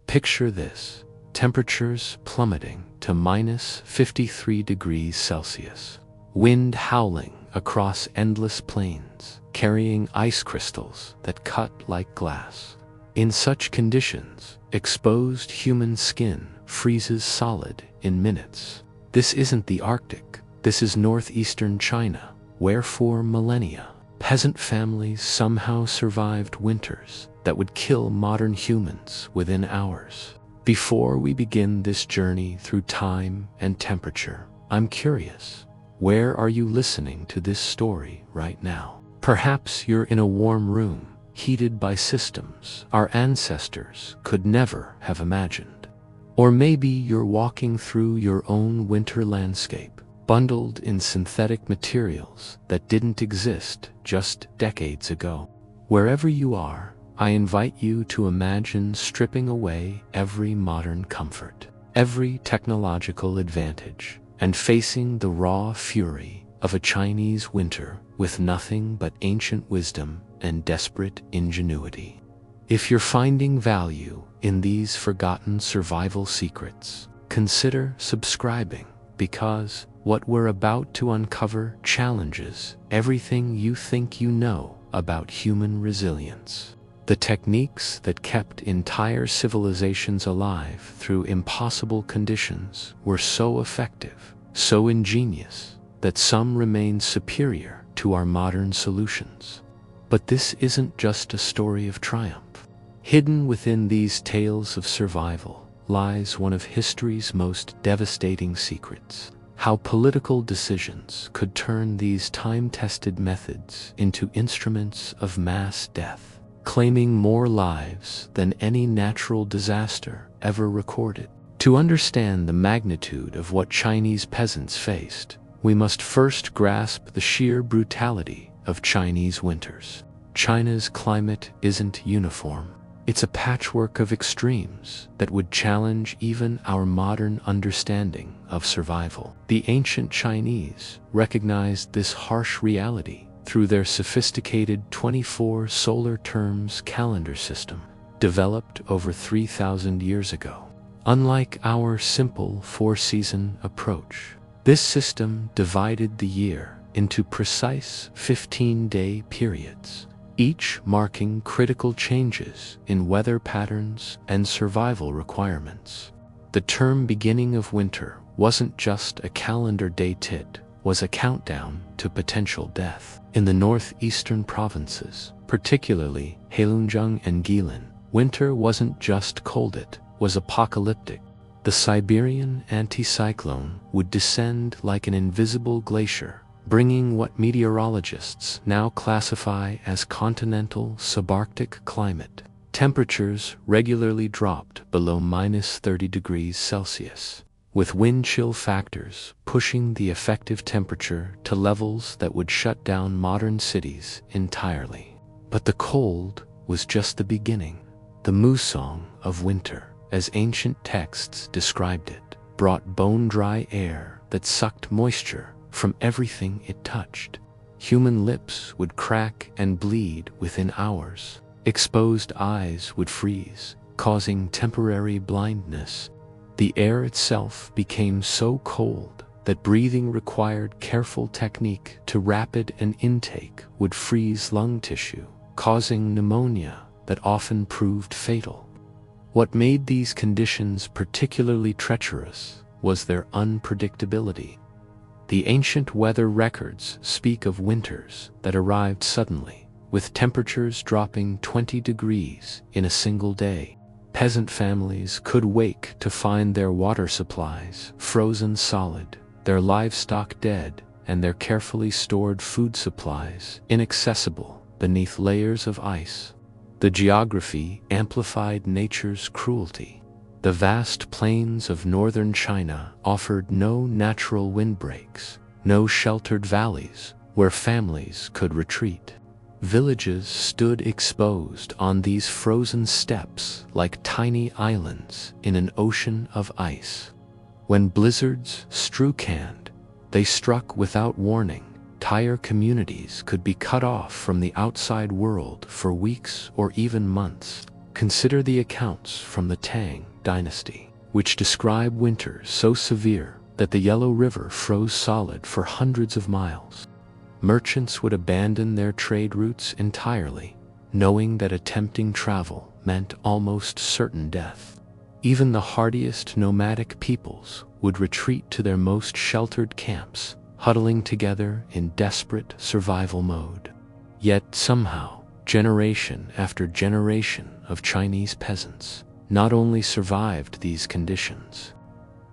Picture this: temperatures plummeting to minus 53 degrees Celsius, wind howling across endless plains, carrying ice crystals that cut like glass. In such conditions, exposed human skin freezes solid in minutes. This isn't the Arctic, this is northeastern China, where for millennia, peasant families somehow survived winters that would kill modern humans within hours. Before we begin this journey through time and temperature, I'm curious, where are you listening to this story right now? Perhaps you're in a warm room, heated by systems our ancestors could never have imagined. Or maybe you're walking through your own winter landscape, bundled in synthetic materials that didn't exist just decades ago. Wherever you are, I invite you to imagine stripping away every modern comfort, every technological advantage, and facing the raw fury of a Chinese winter with nothing but ancient wisdom and desperate ingenuity. If you're finding value in these forgotten survival secrets, consider subscribing, because what we're about to uncover challenges everything you think you know about human resilience. The techniques that kept entire civilizations alive through impossible conditions were so effective, so ingenious, that some remain superior to our modern solutions. But this isn't just a story of triumph. Hidden within these tales of survival lies one of history's most devastating secrets: how political decisions could turn these time-tested methods into instruments of mass death, claiming more lives than any natural disaster ever recorded. To understand the magnitude of what Chinese peasants faced, we must first grasp the sheer brutality of Chinese winters. China's climate isn't uniform. It's a patchwork of extremes that would challenge even our modern understanding of survival. The ancient Chinese recognized this harsh reality through their sophisticated 24 solar terms calendar system, developed over 3,000 years ago. Unlike our simple four-season approach, this system divided the year into precise 15-day periods, each marking critical changes in weather patterns and survival requirements. The term beginning of winter wasn't just a calendar date, it was a countdown to potential death. In the northeastern provinces, particularly Heilongjiang and Guilin, winter wasn't just cold, it was apocalyptic. The Siberian anticyclone would descend like an invisible glacier, bringing what meteorologists now classify as continental subarctic climate. Temperatures regularly dropped below minus 30 degrees Celsius, with wind chill factors pushing the effective temperature to levels that would shut down modern cities entirely. But the cold was just the beginning. The musong of winter, as ancient texts described it, brought bone-dry air that sucked moisture from everything it touched. Human lips would crack and bleed within hours. Exposed eyes would freeze, causing temporary blindness. The air itself became so cold that breathing required careful technique. Too rapid an intake would freeze lung tissue, causing pneumonia that often proved fatal. What made these conditions particularly treacherous was their unpredictability. The ancient weather records speak of winters that arrived suddenly, with temperatures dropping 20 degrees in a single day. Peasant families could wake to find their water supplies frozen solid, their livestock dead, and their carefully stored food supplies inaccessible beneath layers of ice. The geography amplified nature's cruelty. The vast plains of northern China offered no natural windbreaks, no sheltered valleys where families could retreat. Villages stood exposed on these frozen steppes like tiny islands in an ocean of ice. When blizzards struck hand, they struck without warning. Entire communities could be cut off from the outside world for weeks or even months. Consider the accounts from the Tang dynasty, which describe winters so severe that the Yellow River froze solid for hundreds of miles. Merchants would abandon their trade routes entirely, knowing that attempting travel meant almost certain death. Even the hardiest nomadic peoples would retreat to their most sheltered camps, huddling together in desperate survival mode. Yet somehow, generation after generation of Chinese peasants not only survived these conditions,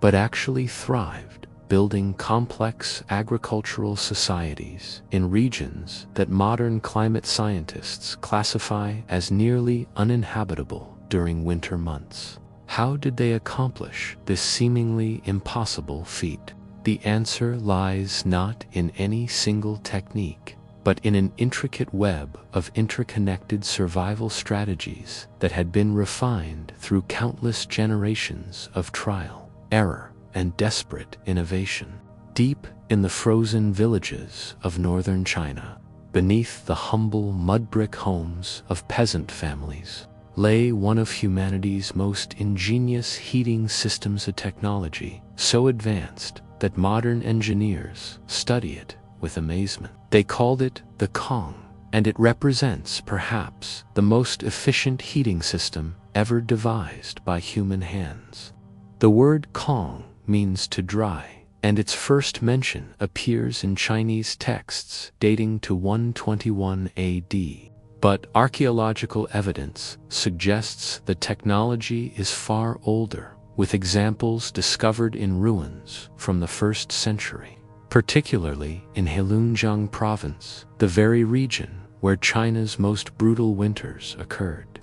but actually thrived, building complex agricultural societies in regions that modern climate scientists classify as nearly uninhabitable during winter months. How did they accomplish this seemingly impossible feat? The answer lies not in any single technique, but in an intricate web of interconnected survival strategies that had been refined through countless generations of trial, error, and desperate innovation. Deep in the frozen villages of northern China, beneath the humble mud-brick homes of peasant families, lay one of humanity's most ingenious heating systems, a technology so advanced that modern engineers study it with amazement. They called it the Kang, and it represents perhaps the most efficient heating system ever devised by human hands. The word Kang means to dry, and its first mention appears in Chinese texts dating to 121 AD. But archaeological evidence suggests the technology is far older, with examples discovered in ruins from the 1st century, particularly in Heilongjiang province, the very region where China's most brutal winters occurred.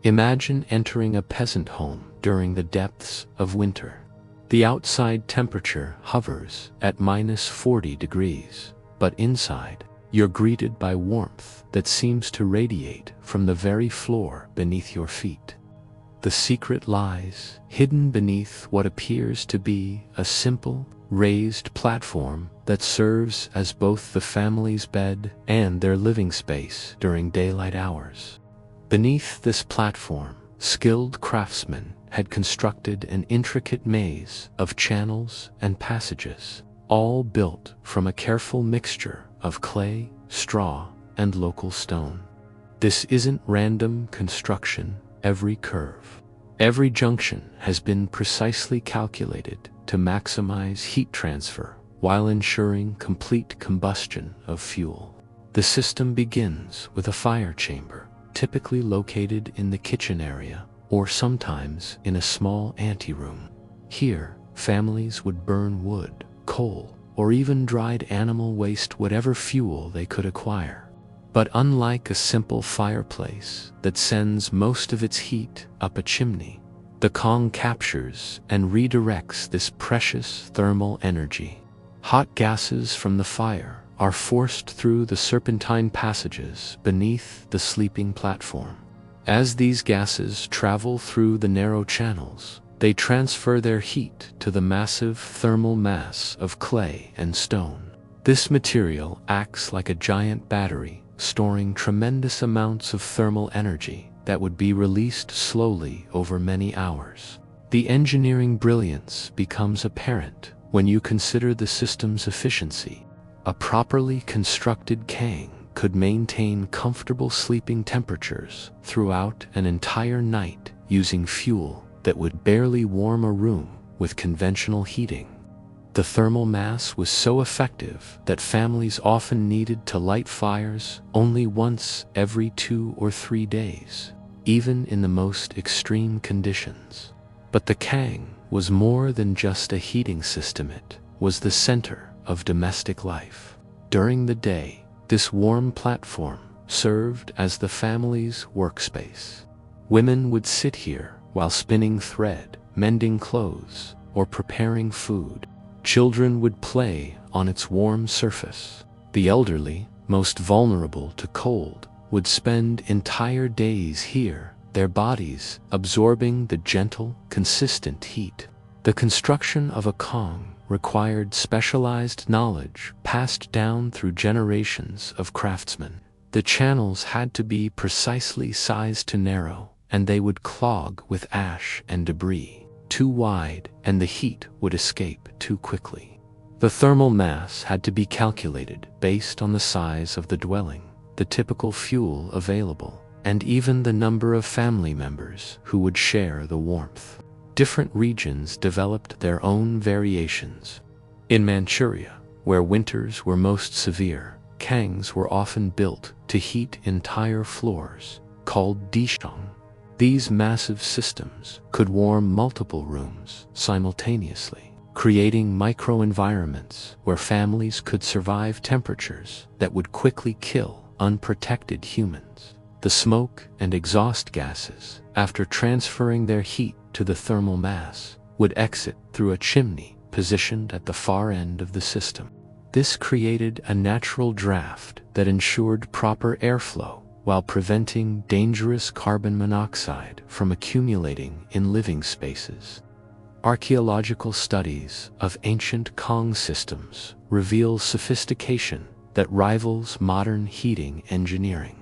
Imagine entering a peasant home during the depths of winter. The outside temperature hovers at -40 degrees, but inside, you're greeted by warmth that seems to radiate from the very floor beneath your feet. The secret lies hidden beneath what appears to be a simple, raised platform that serves as both the family's bed and their living space during daylight hours. Beneath this platform, skilled craftsmen had constructed an intricate maze of channels and passages, all built from a careful mixture of clay, straw, and local stone. This isn't random construction. Every curve, every junction has been precisely calculated to maximize heat transfer while ensuring complete combustion of fuel. The system begins with a fire chamber, typically located in the kitchen area or sometimes in a small anteroom. Here, families would burn wood, coal, or even dried animal waste, whatever fuel they could acquire. But unlike a simple fireplace that sends most of its heat up a chimney, the Kang captures and redirects this precious thermal energy. Hot gases from the fire are forced through the serpentine passages beneath the sleeping platform. As these gases travel through the narrow channels, they transfer their heat to the massive thermal mass of clay and stone. This material acts like a giant battery, storing tremendous amounts of thermal energy that would be released slowly over many hours. The engineering brilliance becomes apparent when you consider the system's efficiency. A properly constructed Kang could maintain comfortable sleeping temperatures throughout an entire night using fuel that would barely warm a room with conventional heating. The thermal mass was so effective that families often needed to light fires only once every 2 or 3 days, even in the most extreme conditions. But the Kang was more than just a heating system. It was the center of domestic life. During the day, this warm platform served as the family's workspace. Women would sit here while spinning thread, mending clothes, or preparing food. Children would play on its warm surface. The elderly, most vulnerable to cold, would spend entire days here, their bodies absorbing the gentle, consistent heat. The construction of a Kang required specialized knowledge passed down through generations of craftsmen. The channels had to be precisely sized to narrow, and they would clog with ash and debris, too wide, and the heat would escape too quickly. The thermal mass had to be calculated based on the size of the dwelling, the typical fuel available, and even the number of family members who would share the warmth. Different regions developed their own variations. In Manchuria, where winters were most severe, Kangs were often built to heat entire floors, called dishang. These massive systems could warm multiple rooms simultaneously, creating microenvironments where families could survive temperatures that would quickly kill unprotected humans. The smoke and exhaust gases, after transferring their heat to the thermal mass, would exit through a chimney positioned at the far end of the system. This created a natural draft that ensured proper airflow while preventing dangerous carbon monoxide from accumulating in living spaces. Archaeological studies of ancient Kang systems reveal sophistication that rivals modern heating engineering.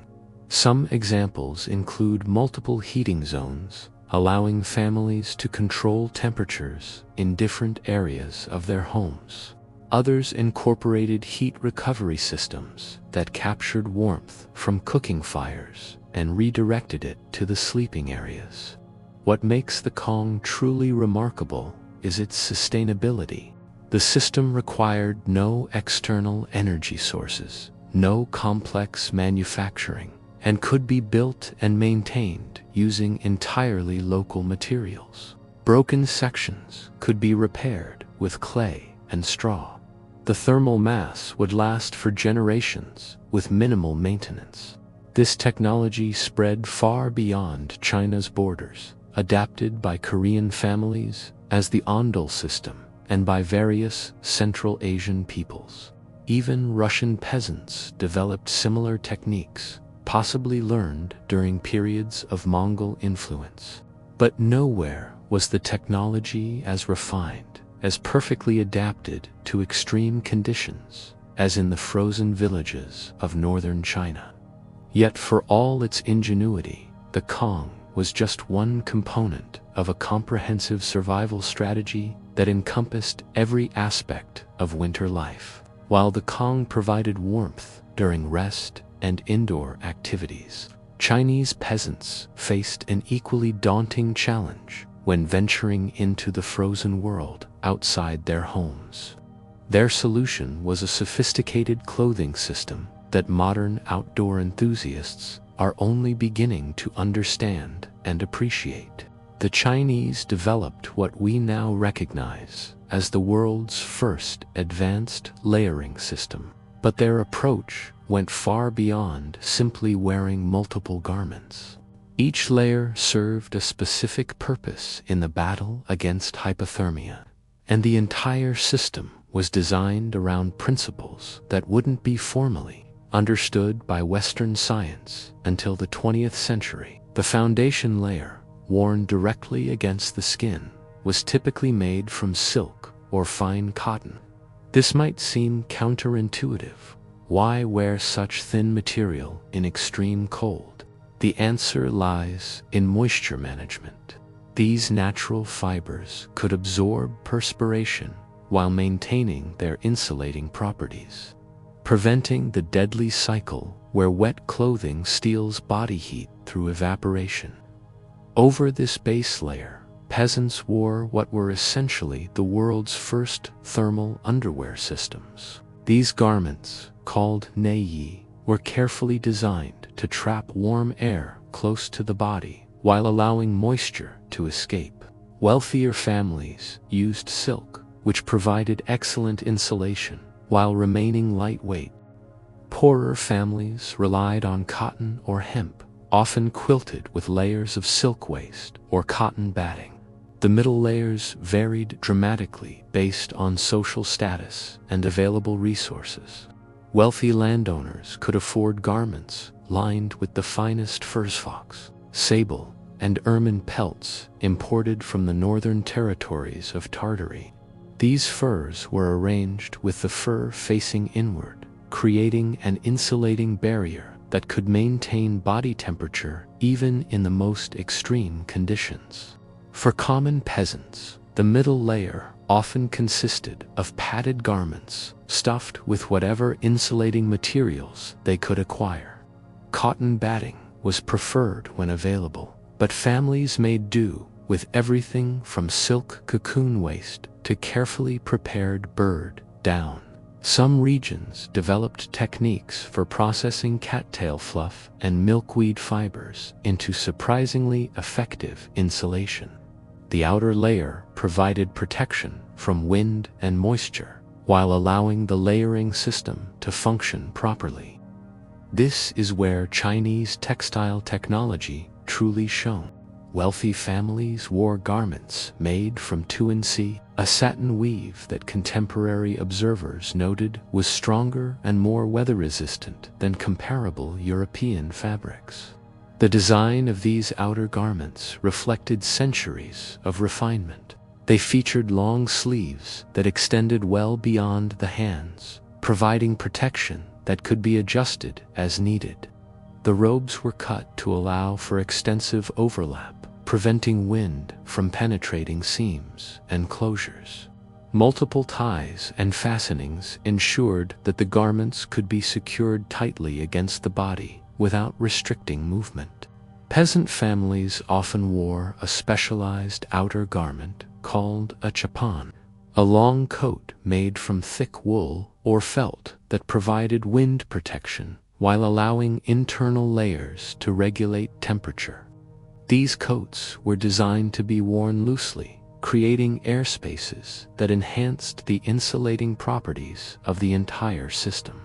Some examples include multiple heating zones, allowing families to control temperatures in different areas of their homes. Others incorporated heat recovery systems that captured warmth from cooking fires and redirected it to the sleeping areas. What makes the Kang truly remarkable is its sustainability. The system required no external energy sources, no complex manufacturing, and could be built and maintained using entirely local materials. Broken sections could be repaired with clay and straw. The thermal mass would last for generations with minimal maintenance. This technology spread far beyond China's borders, adapted by Korean families as the Ondol system and by various Central Asian peoples. Even Russian peasants developed similar techniques, possibly learned during periods of Mongol influence. But nowhere was the technology as refined, as perfectly adapted to extreme conditions as in the frozen villages of northern China. Yet for all its ingenuity, the Kang was just one component of a comprehensive survival strategy that encompassed every aspect of winter life. While the Kang provided warmth during rest and indoor activities, Chinese peasants faced an equally daunting challenge when venturing into the frozen world outside their homes. Their solution was a sophisticated clothing system that modern outdoor enthusiasts are only beginning to understand and appreciate. The Chinese developed what we now recognize as the world's first advanced layering system, but their approach went far beyond simply wearing multiple garments. Each layer served a specific purpose in the battle against hypothermia, and the entire system was designed around principles that wouldn't be formally understood by Western science until the 20th century. The foundation layer, worn directly against the skin, was typically made from silk or fine cotton. This might seem counterintuitive. Why wear such thin material in extreme cold? The answer lies in moisture management. These natural fibers could absorb perspiration while maintaining their insulating properties, preventing the deadly cycle where wet clothing steals body heat through evaporation. Over this base layer, peasants wore what were essentially the world's first thermal underwear systems. These garments, called neiyi, were carefully designed to trap warm air close to the body while allowing moisture to escape. Wealthier families used silk, which provided excellent insulation while remaining lightweight. Poorer families relied on cotton or hemp, often quilted with layers of silk waste or cotton batting. The middle layers varied dramatically based on social status and available resources. Wealthy landowners could afford garments lined with the finest furfox, sable, and ermine pelts imported from the northern territories of Tartary. These furs were arranged with the fur facing inward, creating an insulating barrier that could maintain body temperature even in the most extreme conditions. For common peasants, the middle layer often consisted of padded garments stuffed with whatever insulating materials they could acquire. Cotton batting was preferred when available, but families made do with everything from silk cocoon waste to carefully prepared bird down. Some regions developed techniques for processing cattail fluff and milkweed fibers into surprisingly effective insulation. The outer layer provided protection from wind and moisture, while allowing the layering system to function properly. This is where Chinese textile technology truly shone. Wealthy families wore garments made from tuancy, a satin weave that contemporary observers noted was stronger and more weather-resistant than comparable European fabrics. The design of these outer garments reflected centuries of refinement. They featured long sleeves that extended well beyond the hands, providing protection that could be adjusted as needed. The robes were cut to allow for extensive overlap, preventing wind from penetrating seams and closures. Multiple ties and fastenings ensured that the garments could be secured tightly against the body without restricting movement. Peasant families often wore a specialized outer garment called a chapan, a long coat made from thick wool or felt that provided wind protection while allowing internal layers to regulate temperature. These coats were designed to be worn loosely, creating air spaces that enhanced the insulating properties of the entire system.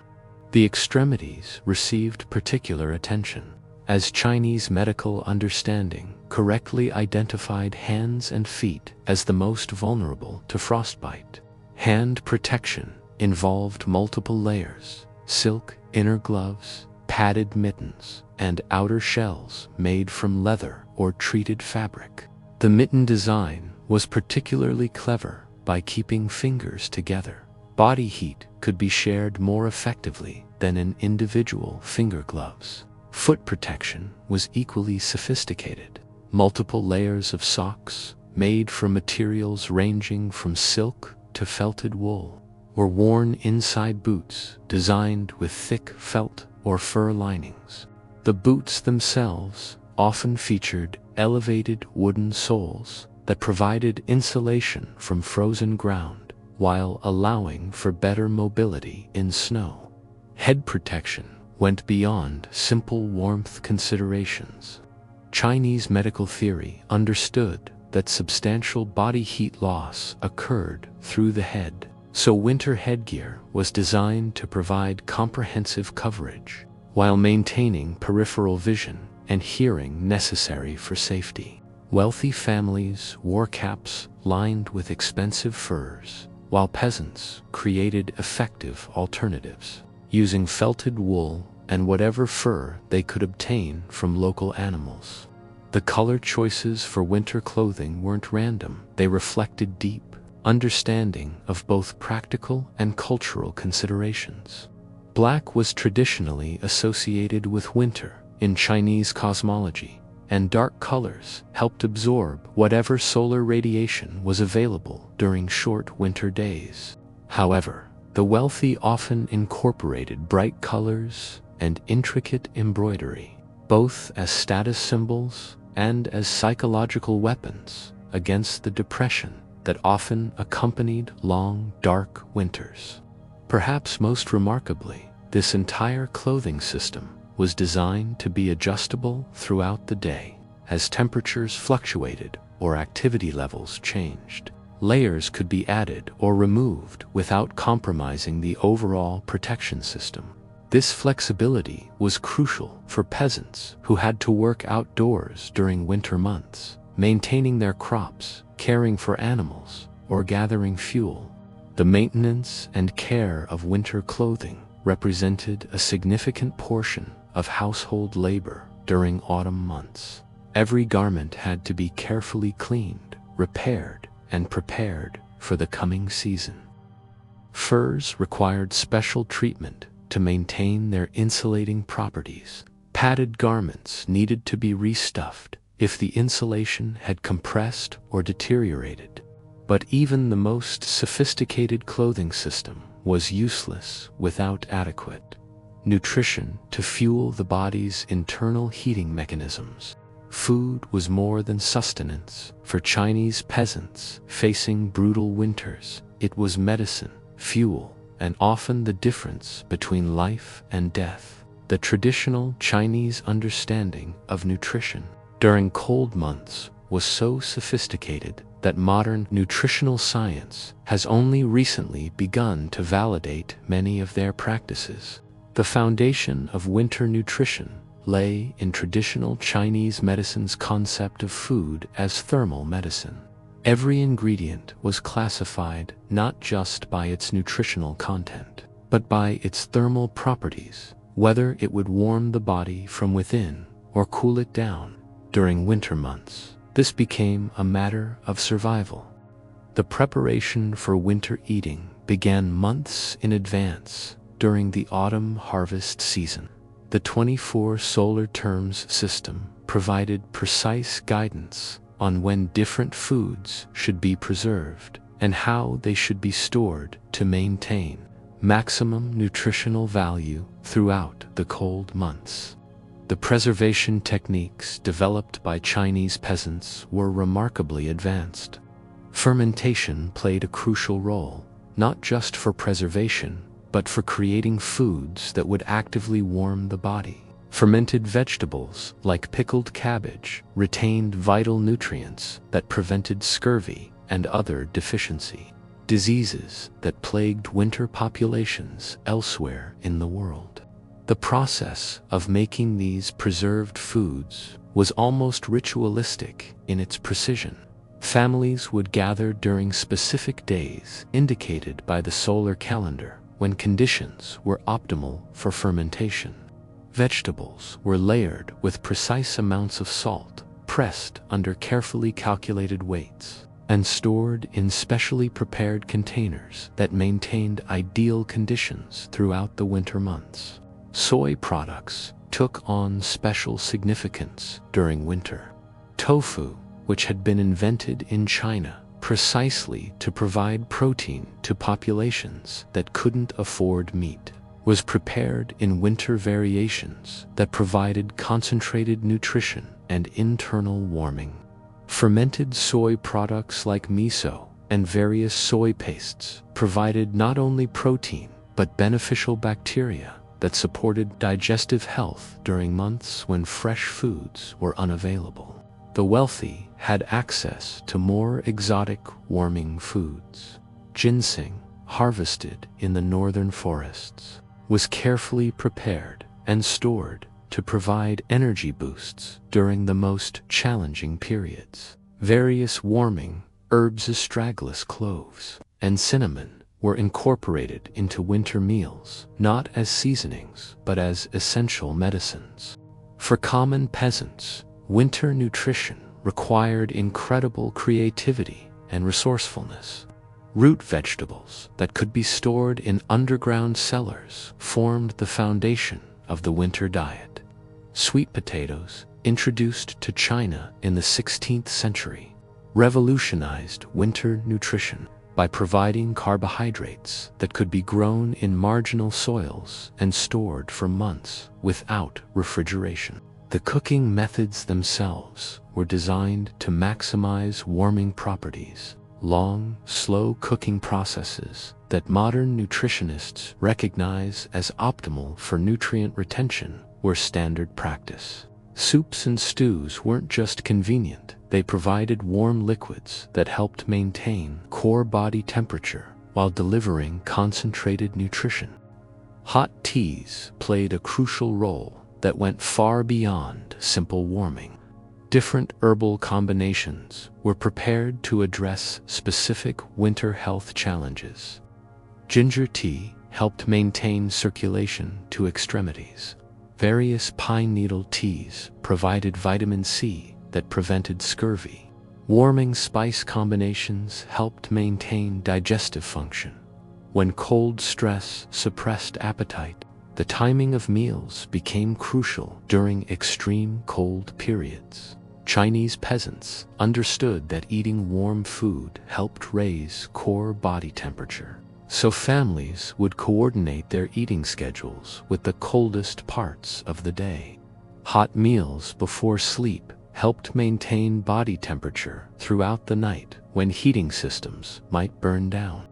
The extremities received particular attention, as Chinese medical understanding correctly identified hands and feet as the most vulnerable to frostbite. Hand protection involved multiple layers: silk inner gloves, padded mittens, and outer shells made from leather or treated fabric. The mitten design was particularly clever by keeping fingers together. Body heat could be shared more effectively than in individual finger gloves. Foot protection was equally sophisticated. Multiple layers of socks, made from materials ranging from silk to felted wool, were worn inside boots designed with thick felt or fur linings. The boots themselves often featured elevated wooden soles that provided insulation from frozen ground while allowing for better mobility in snow. Head protection went beyond simple warmth considerations. Chinese medical theory understood that substantial body heat loss occurred through the head, so winter headgear was designed to provide comprehensive coverage while maintaining peripheral vision and hearing necessary for safety. Wealthy families wore caps lined with expensive furs, while peasants created effective alternatives, using felted wool and whatever fur they could obtain from local animals. The color choices for winter clothing weren't random. They reflected deep understanding of both practical and cultural considerations. Black was traditionally associated with winter in Chinese cosmology, and dark colors helped absorb whatever solar radiation was available during short winter days. However, the wealthy often incorporated bright colors and intricate embroidery, both as status symbols and as psychological weapons against the depression that often accompanied long, dark winters. Perhaps most remarkably, this entire clothing system was designed to be adjustable throughout the day. As temperatures fluctuated or activity levels changed, layers could be added or removed without compromising the overall protection system. This flexibility was crucial for peasants who had to work outdoors during winter months, maintaining their crops, caring for animals, or gathering fuel. The maintenance and care of winter clothing represented a significant portion of household labor during autumn months. Every garment had to be carefully cleaned, repaired, and prepared for the coming season. Furs required special treatment to maintain their insulating properties. Padded garments needed to be restuffed if the insulation had compressed or deteriorated. But even the most sophisticated clothing system was useless without adequate nutrition to fuel the body's internal heating mechanisms. Food was more than sustenance. For Chinese peasants facing brutal winters, it was medicine, fuel, and often the difference between life and death. The traditional Chinese understanding of nutrition during cold months was so sophisticated that modern nutritional science has only recently begun to validate many of their practices. The foundation of winter nutrition lay in traditional Chinese medicine's concept of food as thermal medicine. Every ingredient was classified not just by its nutritional content, but by its thermal properties, whether it would warm the body from within or cool it down. During winter months, this became a matter of survival. The preparation for winter eating began months in advance during the autumn harvest season. The 24 solar terms system provided precise guidance on when different foods should be preserved and how they should be stored to maintain maximum nutritional value throughout the cold months. The preservation techniques developed by Chinese peasants were remarkably advanced. Fermentation played a crucial role, not just for preservation, but for creating foods that would actively warm the body. Fermented vegetables, like pickled cabbage, retained vital nutrients that prevented scurvy and other diseases that plagued winter populations elsewhere in the world. The process of making these preserved foods was almost ritualistic in its precision. Families would gather during specific days indicated by the solar calendar when conditions were optimal for fermentation. Vegetables were layered with precise amounts of salt, pressed under carefully calculated weights, and stored in specially prepared containers that maintained ideal conditions throughout the winter months. Soy products took on special significance during winter. Tofu, which had been invented in China precisely to provide protein to populations that couldn't afford meat, was prepared in winter variations that provided concentrated nutrition and internal warming. Fermented soy products like miso and various soy pastes provided not only protein but beneficial bacteria that supported digestive health during months when fresh foods were unavailable. The wealthy had access to more exotic warming foods. Ginseng, harvested in the northern forests, was carefully prepared and stored to provide energy boosts during the most challenging periods. Various warming herbs, astragalus cloves, and cinnamon were incorporated into winter meals, not as seasonings, but as essential medicines. For common peasants, winter nutrition required incredible creativity and resourcefulness. Root vegetables that could be stored in underground cellars formed the foundation of the winter diet. Sweet potatoes, introduced to China in the 16th century, revolutionized winter nutrition by providing carbohydrates that could be grown in marginal soils and stored for months without refrigeration. The cooking methods themselves were designed to maximize warming properties. Long, slow cooking processes that modern nutritionists recognize as optimal for nutrient retention were standard practice. Soups and stews weren't just convenient, they provided warm liquids that helped maintain core body temperature while delivering concentrated nutrition. Hot teas played a crucial role that went far beyond simple warming. Different herbal combinations were prepared to address specific winter health challenges. Ginger tea helped maintain circulation to extremities. Various pine needle teas provided vitamin C that prevented scurvy. Warming spice combinations helped maintain digestive function. When cold stress suppressed appetite, The timing of meals became crucial during extreme cold periods. Chinese peasants understood that eating warm food helped raise core body temperature. So families would coordinate their eating schedules with the coldest parts of the day. Hot meals before sleep helped maintain body temperature throughout the night when heating systems might burn down.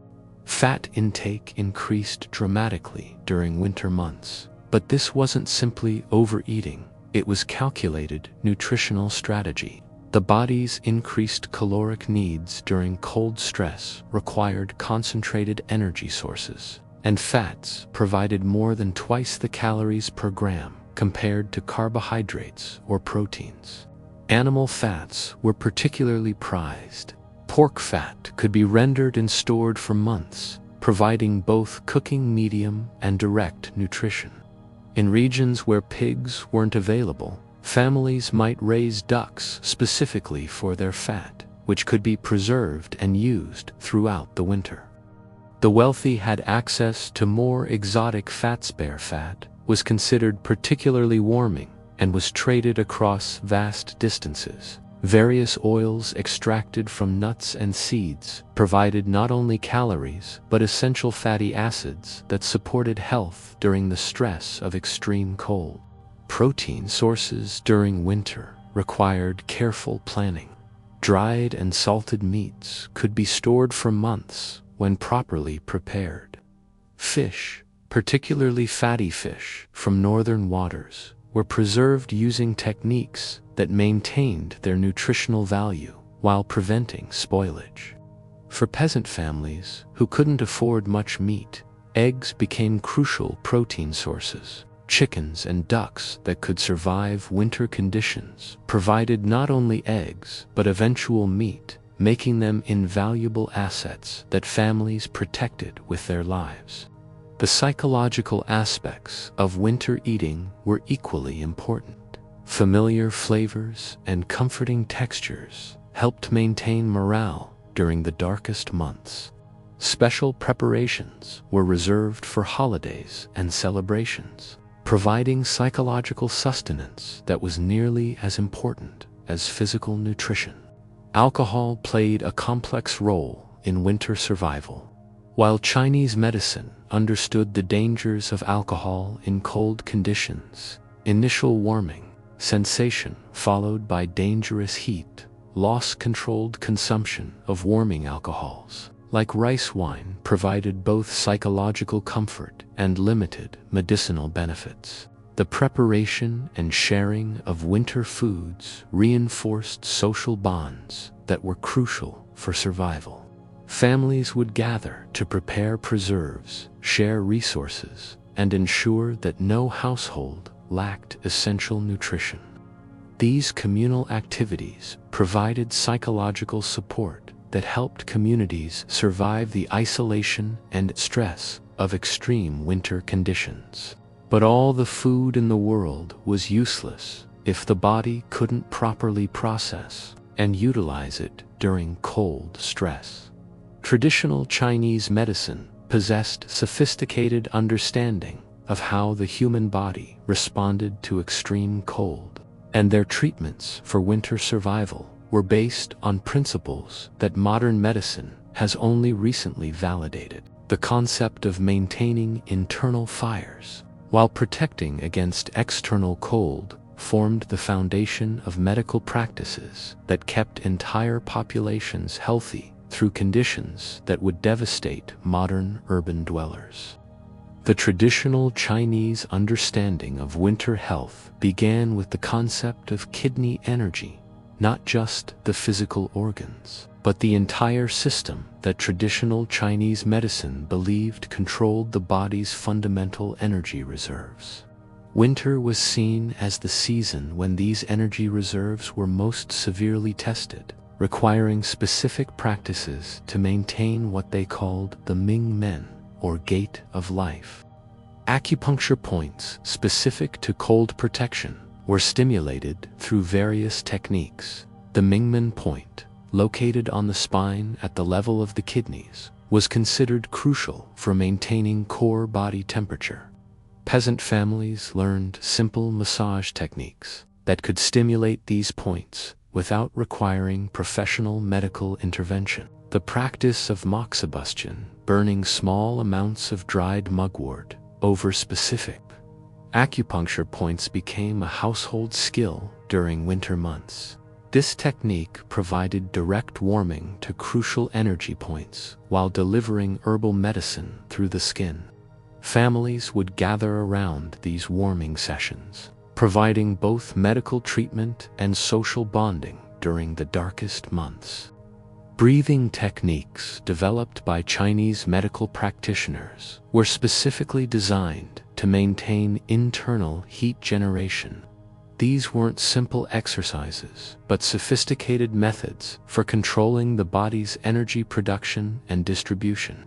Fat intake increased dramatically during winter months, but this wasn't simply overeating, it was calculated nutritional strategy. The body's increased caloric needs during cold stress required concentrated energy sources, and fats provided more than twice the calories per gram compared to carbohydrates or proteins. Animal fats were particularly prized. Pork fat could be rendered and stored for months, providing both cooking medium and direct nutrition. In regions where pigs weren't available, families might raise ducks specifically for their fat, which could be preserved and used throughout the winter. The wealthy had access to more exotic fats. Bear fat was considered particularly warming and was traded across vast distances. Various oils extracted from nuts and seeds provided not only calories but essential fatty acids that supported health during the stress of extreme cold. Protein sources during winter required careful planning. Dried and salted meats could be stored for months when properly prepared. Fish, particularly fatty fish from northern waters, were preserved using techniques that maintained their nutritional value while preventing spoilage. For peasant families who couldn't afford much meat, eggs became crucial protein sources. Chickens and ducks that could survive winter conditions provided not only eggs but eventual meat, making them invaluable assets that families protected with their lives. The psychological aspects of winter eating were equally important. Familiar flavors and comforting textures helped maintain morale during the darkest months. Special preparations were reserved for holidays and celebrations, providing psychological sustenance that was nearly as important as physical nutrition. Alcohol played a complex role in winter survival. While Chinese medicine understood the dangers of alcohol in cold conditions, initial warming, sensation followed by dangerous heat, loss-controlled consumption of warming alcohols, like rice wine, provided both psychological comfort and limited medicinal benefits. The preparation and sharing of winter foods reinforced social bonds that were crucial for survival. Families would gather to prepare preserves, share resources, and ensure that no household lacked essential nutrition. These communal activities provided psychological support that helped communities survive the isolation and stress of extreme winter conditions. But all the food in the world was useless if the body couldn't properly process and utilize it during cold stress. Traditional Chinese medicine possessed sophisticated understanding of how the human body responded to extreme cold, and their treatments for winter survival were based on principles that modern medicine has only recently validated. The concept of maintaining internal fires while protecting against external cold formed the foundation of medical practices that kept entire populations healthy through conditions that would devastate modern urban dwellers. The traditional Chinese understanding of winter health began with the concept of kidney energy, not just the physical organs, but the entire system that traditional Chinese medicine believed controlled the body's fundamental energy reserves. Winter was seen as the season when these energy reserves were most severely tested, requiring specific practices to maintain what they called the Ming Men, or gate of life. Acupuncture points specific to cold protection were stimulated through various techniques. The Mingmen point, located on the spine at the level of the kidneys, was considered crucial for maintaining core body temperature. Peasant families learned simple massage techniques that could stimulate these points without requiring professional medical intervention. The practice of moxibustion, burning small amounts of dried mugwort over specific acupuncture points, became a household skill during winter months. This technique provided direct warming to crucial energy points while delivering herbal medicine through the skin. Families would gather around these warming sessions, providing both medical treatment and social bonding during the darkest months. Breathing techniques developed by Chinese medical practitioners were specifically designed to maintain internal heat generation. These weren't simple exercises, but sophisticated methods for controlling the body's energy production and distribution.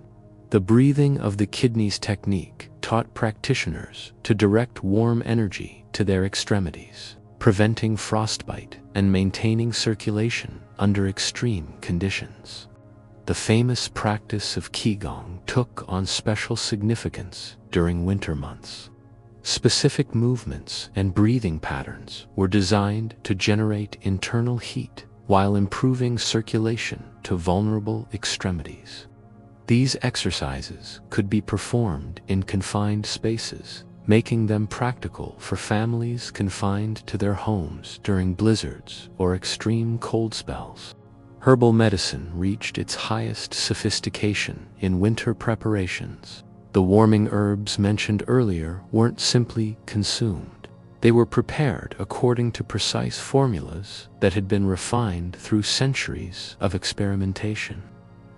The breathing of the kidneys technique taught practitioners to direct warm energy to their extremities, preventing frostbite and maintaining circulation under extreme conditions. The famous practice of Qigong took on special significance during winter months. Specific movements and breathing patterns were designed to generate internal heat while improving circulation to vulnerable extremities. These exercises could be performed in confined spaces, making them practical for families confined to their homes during blizzards or extreme cold spells. Herbal medicine reached its highest sophistication in winter preparations. The warming herbs mentioned earlier weren't simply consumed. They were prepared according to precise formulas that had been refined through centuries of experimentation.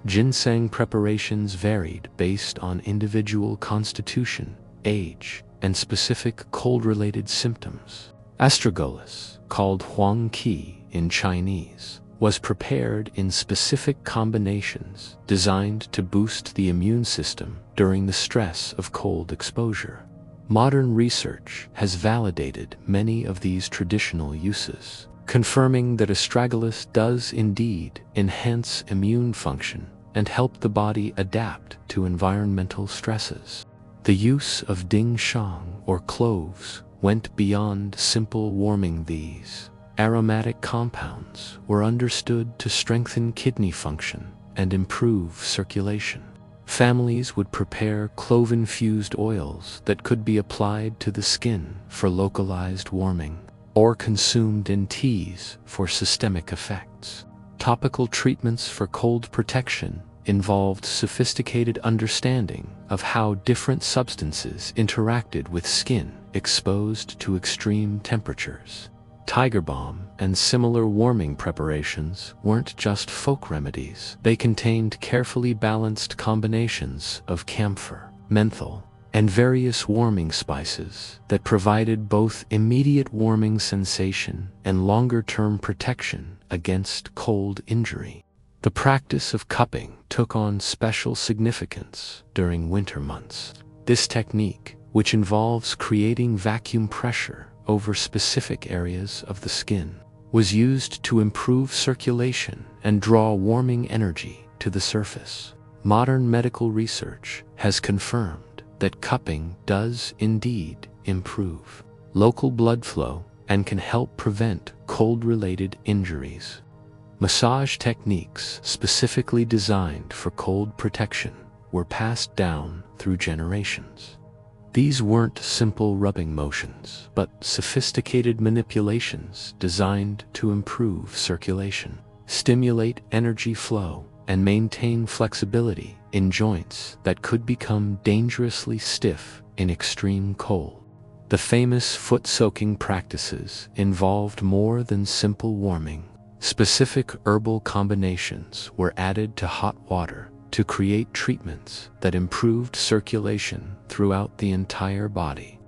Ginseng preparations varied based on individual constitution, age, and specific cold-related symptoms. Astragalus, called Huang Qi in Chinese, was prepared in specific combinations designed to boost the immune system during the stress of cold exposure. Modern research has validated many of these traditional uses, confirming that astragalus does indeed enhance immune function and help the body adapt to environmental stresses. The use of ding shang or cloves went beyond simple warming. These aromatic compounds were understood to strengthen kidney function and improve circulation. Families would prepare clove-infused oils that could be applied to the skin for localized warming, or consumed in teas for systemic effects. Topical treatments for cold protection involved sophisticated understanding of how different substances interacted with skin exposed to extreme temperatures. Tiger balm and similar warming preparations weren't just folk remedies. They contained carefully balanced combinations of camphor, menthol, and various warming spices that provided both immediate warming sensation and longer-term protection against cold injury. The practice of cupping took on special significance during winter months. This technique, which involves creating vacuum pressure over specific areas of the skin, was used to improve circulation and draw warming energy to the surface. Modern medical research has confirmed that cupping does indeed improve local blood flow and can help prevent cold-related injuries. Massage techniques specifically designed for cold protection were passed down through generations. These weren't simple rubbing motions, but sophisticated manipulations designed to improve circulation, stimulate energy flow, and maintain flexibility in joints that could become dangerously stiff in extreme cold. The famous foot-soaking practices involved more than simple warming. Specific herbal combinations were added to hot water to create treatments that improved circulation throughout the entire body.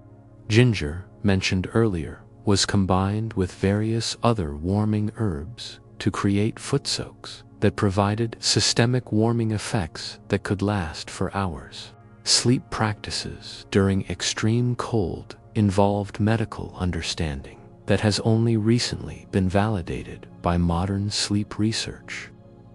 Ginger, mentioned earlier, was combined with various other warming herbs to create foot soaks that provided systemic warming effects that could last for hours. Sleep practices during extreme cold involved medical understanding that has only recently been validated by modern sleep research.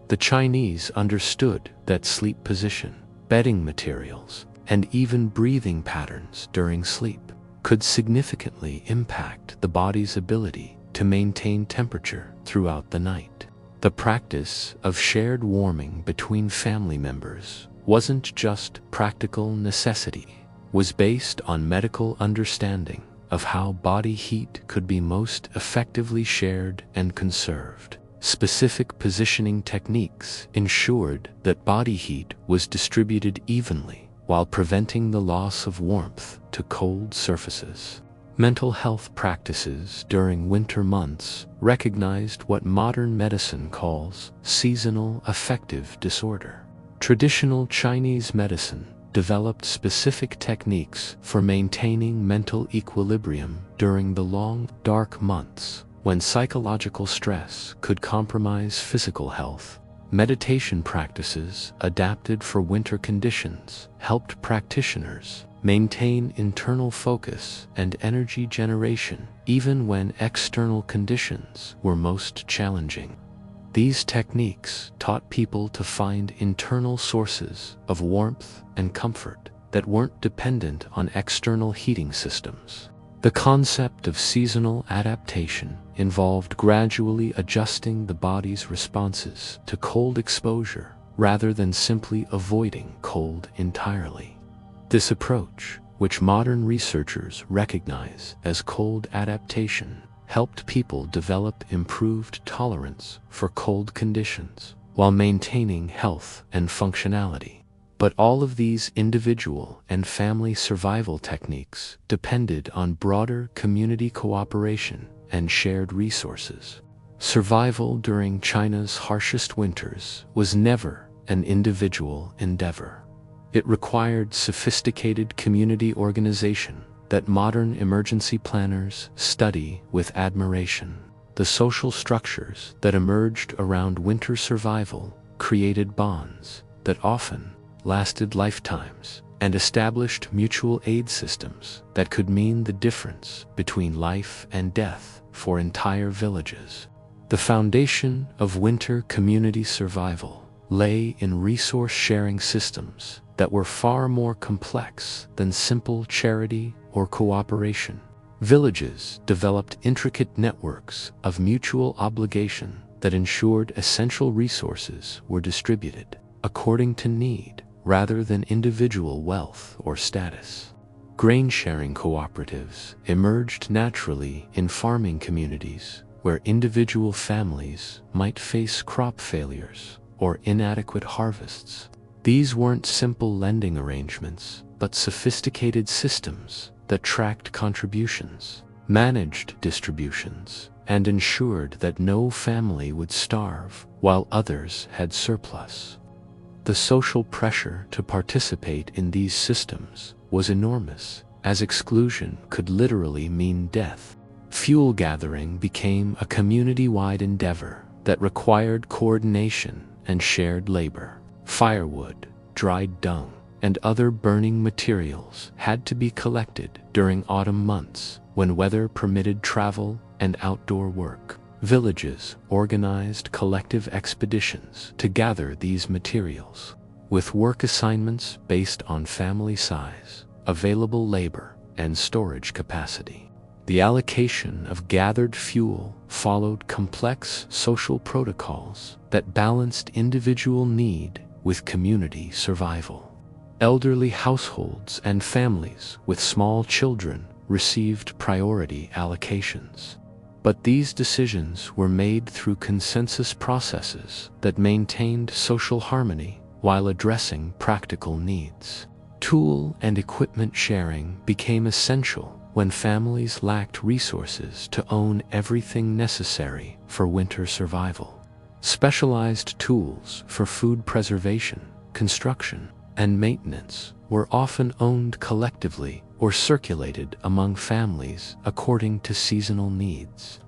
The Chinese understood that sleep position, bedding materials, and even breathing patterns during sleep could significantly impact the body's ability to maintain temperature throughout the night. The practice of shared warming between family members wasn't just practical necessity, was based on medical understanding of how body heat could be most effectively shared and conserved. Specific positioning techniques ensured that body heat was distributed evenly while preventing the loss of warmth to cold surfaces. Mental health practices during winter months recognized what modern medicine calls seasonal affective disorder. Traditional Chinese medicine developed specific techniques for maintaining mental equilibrium during the long, dark months when psychological stress could compromise physical health. Meditation practices adapted for winter conditions helped practitioners maintain internal focus and energy generation even when external conditions were most challenging. These techniques taught people to find internal sources of warmth and comfort that weren't dependent on external heating systems. The concept of seasonal adaptation involved gradually adjusting the body's responses to cold exposure rather than simply avoiding cold entirely. This approach, which modern researchers recognize as cold adaptation, helped people develop improved tolerance for cold conditions while maintaining health and functionality. But all of these individual and family survival techniques depended on broader community cooperation and shared resources. Survival during China's harshest winters was never an individual endeavor. It required sophisticated community organization that modern emergency planners study with admiration. The social structures that emerged around winter survival created bonds that often lasted lifetimes and established mutual aid systems that could mean the difference between life and death for entire villages. The foundation of winter community survival lay in resource-sharing systems that were far more complex than simple charity or cooperation. Villages developed intricate networks of mutual obligation that ensured essential resources were distributed according to need rather than individual wealth or status. Grain-sharing cooperatives emerged naturally in farming communities where individual families might face crop failures or inadequate harvests. These weren't simple lending arrangements, but sophisticated systems that tracked contributions, managed distributions, and ensured that no family would starve while others had surplus. The social pressure to participate in these systems was enormous, as exclusion could literally mean death. Fuel gathering became a community-wide endeavor that required coordination and shared labor. Firewood, dried dung, and other burning materials had to be collected during autumn months when weather permitted travel and outdoor work. Villages organized collective expeditions to gather these materials, with work assignments based on family size, available labor, and storage capacity. The allocation of gathered fuel followed complex social protocols that balanced individual need with community survival. Elderly households and families with small children received priority allocations. But these decisions were made through consensus processes that maintained social harmony while addressing practical needs. Tool and equipment sharing became essential when families lacked resources to own everything necessary for winter survival. Specialized tools for food preservation, construction, and maintenance were often owned collectively or circulated among families according to seasonal needs.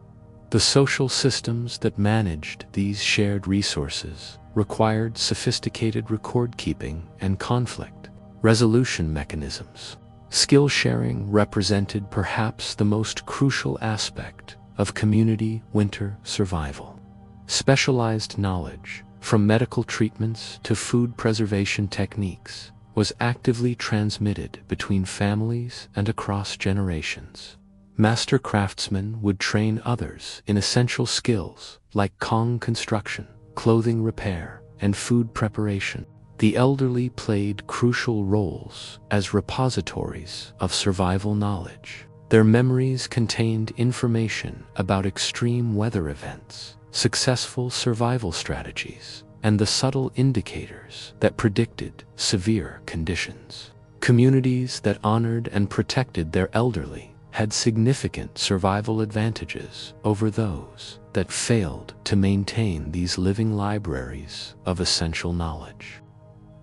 The social systems that managed these shared resources required sophisticated record-keeping and conflict resolution mechanisms. Skill sharing represented perhaps the most crucial aspect of community winter survival. Specialized knowledge, from medical treatments to food preservation techniques, was actively transmitted between families and across generations. Master craftsmen would train others in essential skills like Kang construction, clothing repair, and food preparation. The elderly played crucial roles as repositories of survival knowledge. Their memories contained information about extreme weather events, successful survival strategies, and the subtle indicators that predicted severe conditions. Communities that honored and protected their elderly had significant survival advantages over those that failed to maintain these living libraries of essential knowledge.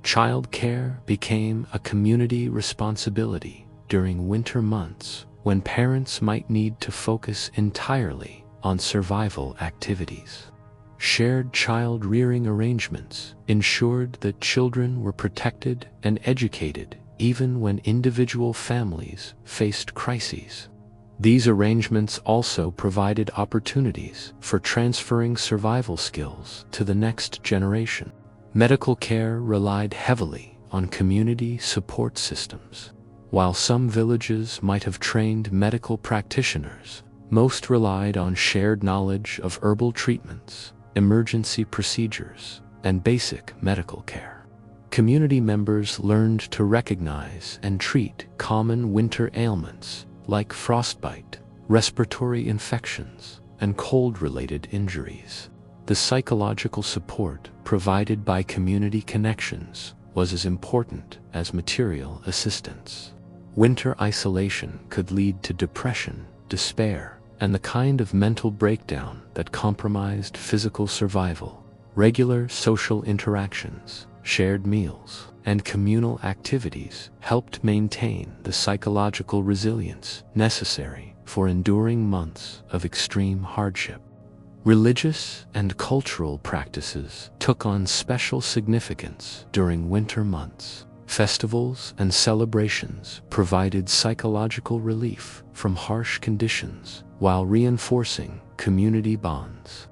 Child care became a community responsibility during winter months when parents might need to focus entirely on survival activities. Shared child rearing arrangements ensured that children were protected and educated even when individual families faced crises. These arrangements also provided opportunities for transferring survival skills to the next generation. Medical care relied heavily on community support systems. While some villages might have trained medical practitioners, most relied on shared knowledge of herbal treatments, emergency procedures, and basic medical care. Community members learned to recognize and treat common winter ailments like frostbite, respiratory infections, and cold-related injuries. The psychological support provided by community connections was as important as material assistance. Winter isolation could lead to depression, despair, and the kind of mental breakdown that compromised physical survival. Regular social interactions, shared meals, and communal activities helped maintain the psychological resilience necessary for enduring months of extreme hardship. Religious and cultural practices took on special significance during winter months. Festivals and celebrations provided psychological relief from harsh conditions while reinforcing community bonds.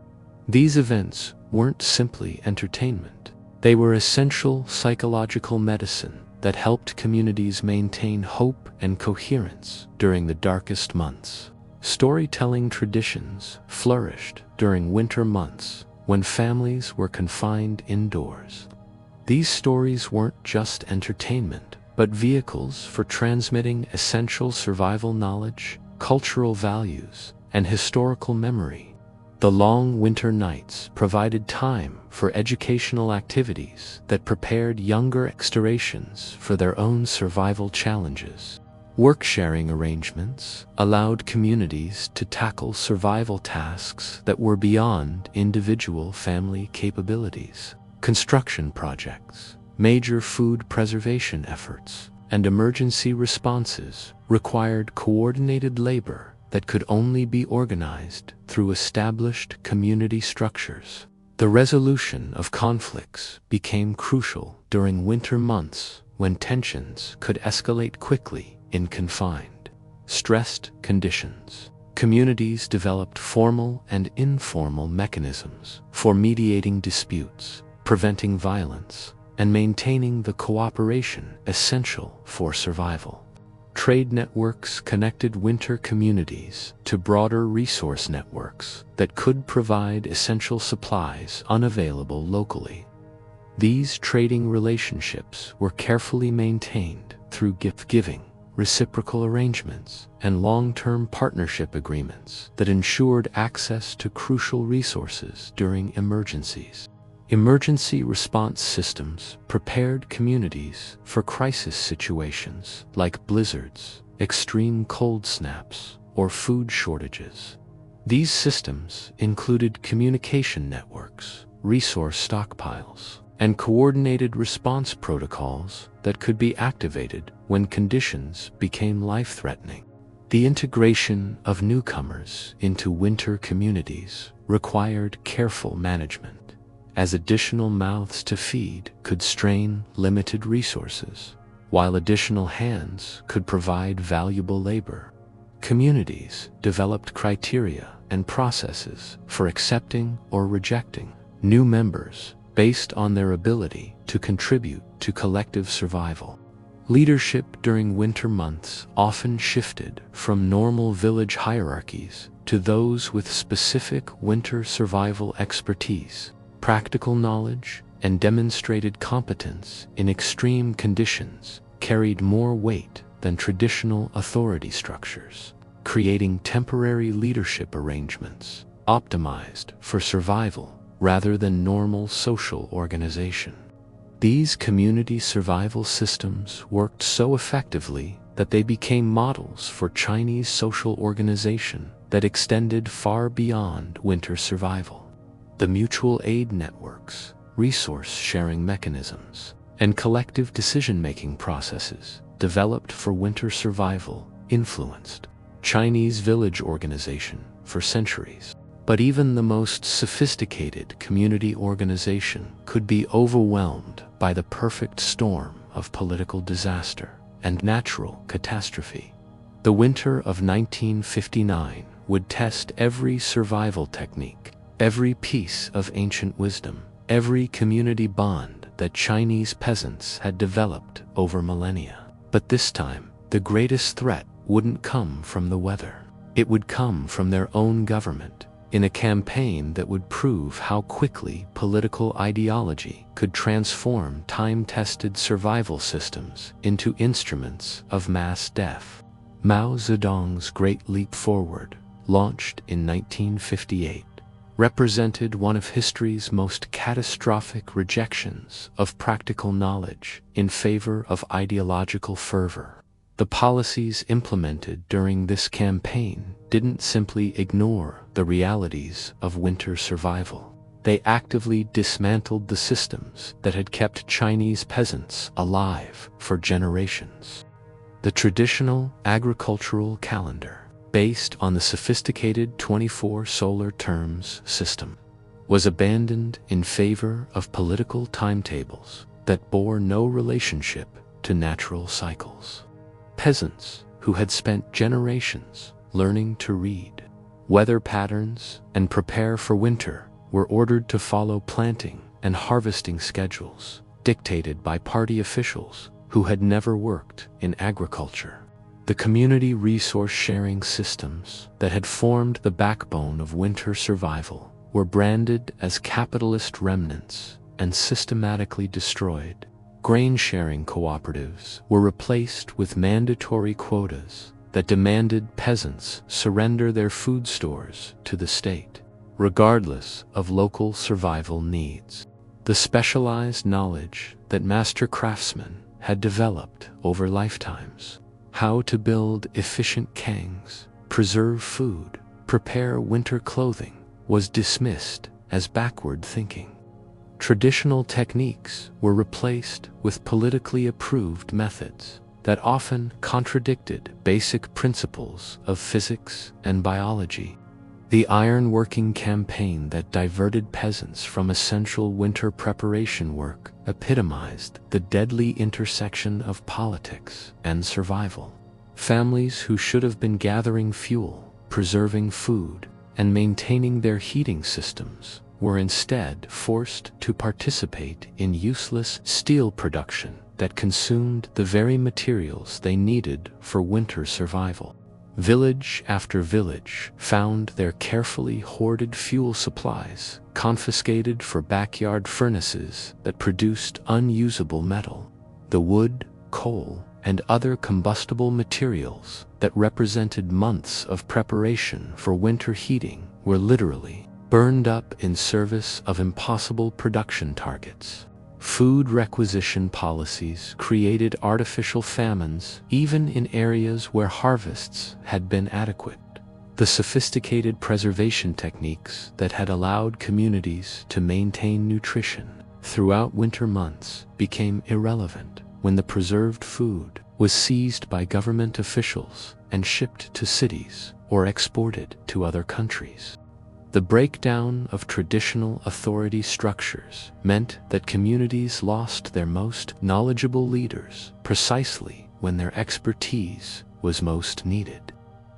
These events weren't simply entertainment. They were essential psychological medicine that helped communities maintain hope and coherence during the darkest months. Storytelling traditions flourished during winter months when families were confined indoors. These stories weren't just entertainment, but vehicles for transmitting essential survival knowledge, cultural values, and historical memory. The long winter nights provided time for educational activities that prepared younger generations for their own survival challenges. Work-sharing arrangements allowed communities to tackle survival tasks that were beyond individual family capabilities. Construction projects, major food preservation efforts, and emergency responses required coordinated labor that could only be organized through established community structures. The resolution of conflicts became crucial during winter months when tensions could escalate quickly in confined, stressed conditions. Communities developed formal and informal mechanisms for mediating disputes, preventing violence, and maintaining the cooperation essential for survival. Trade networks connected winter communities to broader resource networks that could provide essential supplies unavailable locally. These trading relationships were carefully maintained through gift-giving, reciprocal arrangements, and long-term partnership agreements that ensured access to crucial resources during emergencies. Emergency response systems prepared communities for crisis situations like blizzards, extreme cold snaps, or food shortages. These systems included communication networks, resource stockpiles, and coordinated response protocols that could be activated when conditions became life-threatening. The integration of newcomers into winter communities required careful management, as additional mouths to feed could strain limited resources, while additional hands could provide valuable labor. Communities developed criteria and processes for accepting or rejecting new members based on their ability to contribute to collective survival. Leadership during winter months often shifted from normal village hierarchies to those with specific winter survival expertise, practical knowledge, and demonstrated competence in extreme conditions carried more weight than traditional authority structures, creating temporary leadership arrangements optimized for survival rather than normal social organization. These community survival systems worked so effectively that they became models for Chinese social organization that extended far beyond winter survival. The mutual aid networks, resource-sharing mechanisms, and collective decision-making processes developed for winter survival influenced Chinese village organization for centuries. But even the most sophisticated community organization could be overwhelmed by the perfect storm of political disaster and natural catastrophe. The winter of 1959 would test every survival technique, every piece of ancient wisdom, every community bond that Chinese peasants had developed over millennia. But this time, the greatest threat wouldn't come from the weather. It would come from their own government, in a campaign that would prove how quickly political ideology could transform time-tested survival systems into instruments of mass death. Mao Zedong's Great Leap Forward, launched in 1958, represented one of history's most catastrophic rejections of practical knowledge in favor of ideological fervor. The policies implemented during this campaign didn't simply ignore the realities of winter survival. They actively dismantled the systems that had kept Chinese peasants alive for generations. The traditional agricultural calendar, based on the sophisticated 24 solar terms system, was abandoned in favor of political timetables that bore no relationship to natural cycles. Peasants who had spent generations learning to read weather patterns and prepare for winter were ordered to follow planting and harvesting schedules dictated by party officials who had never worked in agriculture. The community resource sharing systems that had formed the backbone of winter survival were branded as capitalist remnants and systematically destroyed. Grain-sharing cooperatives were replaced with mandatory quotas that demanded peasants surrender their food stores to the state, regardless of local survival needs. The specialized knowledge that master craftsmen had developed over lifetimes, how to build efficient kangs, preserve food, prepare winter clothing, was dismissed as backward thinking. Traditional techniques were replaced with politically approved methods that often contradicted basic principles of physics and biology. The iron-working campaign that diverted peasants from essential winter preparation work epitomized the deadly intersection of politics and survival. Families who should have been gathering fuel, preserving food, and maintaining their heating systems were instead forced to participate in useless steel production that consumed the very materials they needed for winter survival. Village after village found their carefully hoarded fuel supplies confiscated for backyard furnaces that produced unusable metal. The wood, coal, and other combustible materials that represented months of preparation for winter heating were literally burned up in service of impossible production targets. Food requisition policies created artificial famines even in areas where harvests had been adequate. The sophisticated preservation techniques that had allowed communities to maintain nutrition throughout winter months became irrelevant when the preserved food was seized by government officials and shipped to cities or exported to other countries. The breakdown of traditional authority structures meant that communities lost their most knowledgeable leaders precisely when their expertise was most needed.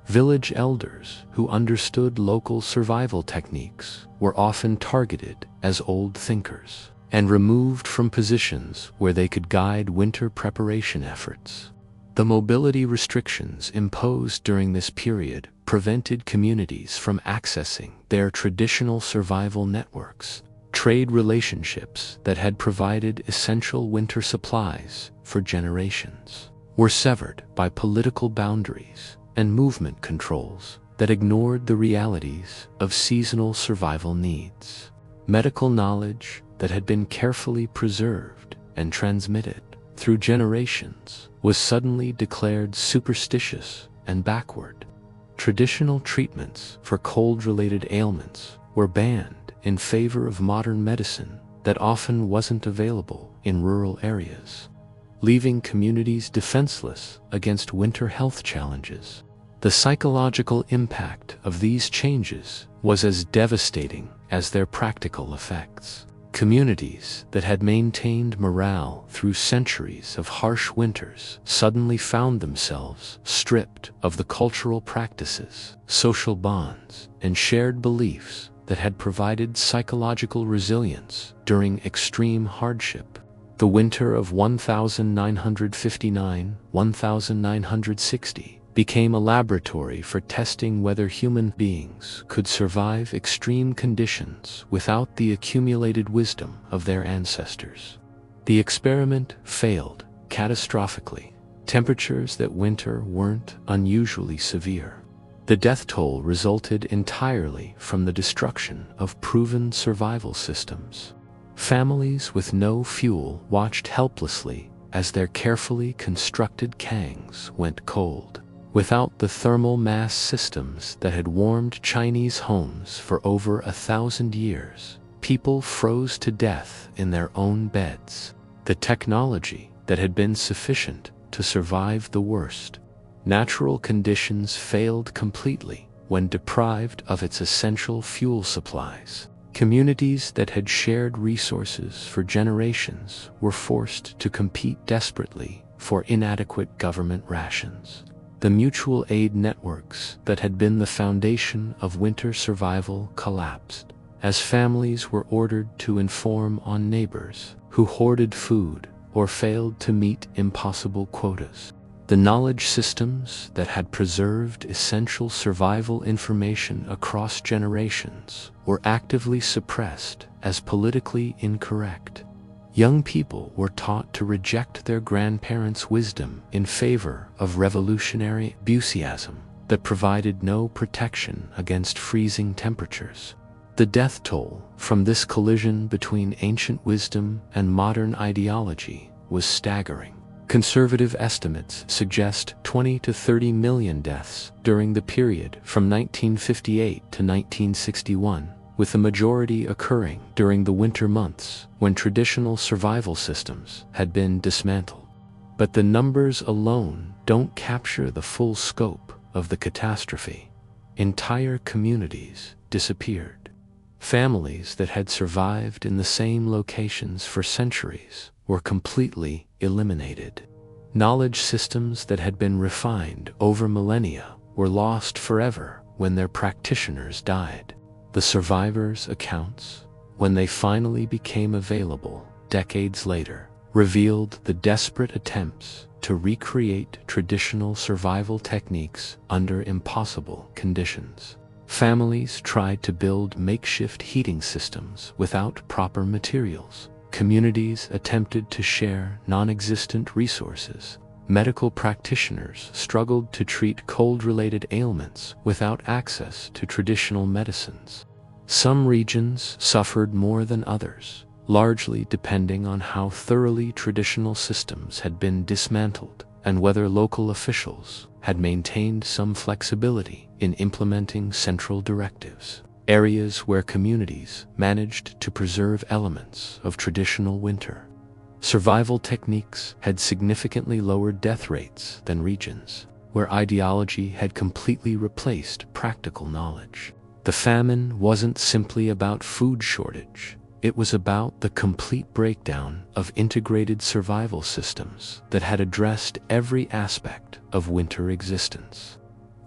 Village elders who understood local survival techniques were often targeted as old thinkers, and removed from positions where they could guide winter preparation efforts. The mobility restrictions imposed during this period prevented communities from accessing their traditional survival networks. Trade relationships that had provided essential winter supplies for generations were severed by political boundaries and movement controls that ignored the realities of seasonal survival needs. Medical knowledge that had been carefully preserved and transmitted through generations was suddenly declared superstitious and backward. Traditional treatments for cold-related ailments were banned in favor of modern medicine that often wasn't available in rural areas, leaving communities defenseless against winter health challenges. The psychological impact of these changes was as devastating as their practical effects. Communities that had maintained morale through centuries of harsh winters suddenly found themselves stripped of the cultural practices, social bonds, and shared beliefs that had provided psychological resilience during extreme hardship. The winter of 1959-1960 became a laboratory for testing whether human beings could survive extreme conditions without the accumulated wisdom of their ancestors. The experiment failed catastrophically. Temperatures that winter weren't unusually severe. The death toll resulted entirely from the destruction of proven survival systems. Families with no fuel watched helplessly as their carefully constructed Kangs went cold. Without the thermal mass systems that had warmed Chinese homes for over 1,000 years, people froze to death in their own beds. The technology that had been sufficient to survive the worst natural conditions failed completely when deprived of its essential fuel supplies. Communities that had shared resources for generations were forced to compete desperately for inadequate government rations. The mutual aid networks that had been the foundation of winter survival collapsed, as families were ordered to inform on neighbors who hoarded food or failed to meet impossible quotas. The knowledge systems that had preserved essential survival information across generations were actively suppressed as politically incorrect. Young people were taught to reject their grandparents' wisdom in favor of revolutionary enthusiasm that provided no protection against freezing temperatures. The death toll from this collision between ancient wisdom and modern ideology was staggering. Conservative estimates suggest 20 to 30 million deaths during the period from 1958 to 1961. With the majority occurring during the winter months when traditional survival systems had been dismantled. But the numbers alone don't capture the full scope of the catastrophe. Entire communities disappeared. Families that had survived in the same locations for centuries were completely eliminated. Knowledge systems that had been refined over millennia were lost forever when their practitioners died. The survivors' accounts, when they finally became available decades later, revealed the desperate attempts to recreate traditional survival techniques under impossible conditions. Families tried to build makeshift heating systems without proper materials. Communities attempted to share non-existent resources. Medical practitioners struggled to treat cold-related ailments without access to traditional medicines. Some regions suffered more than others, largely depending on how thoroughly traditional systems had been dismantled and whether local officials had maintained some flexibility in implementing central directives. Areas where communities managed to preserve elements of traditional winter survival techniques had significantly lower death rates than regions where ideology had completely replaced practical knowledge. The famine wasn't simply about food shortage. It was about the complete breakdown of integrated survival systems that had addressed every aspect of winter existence.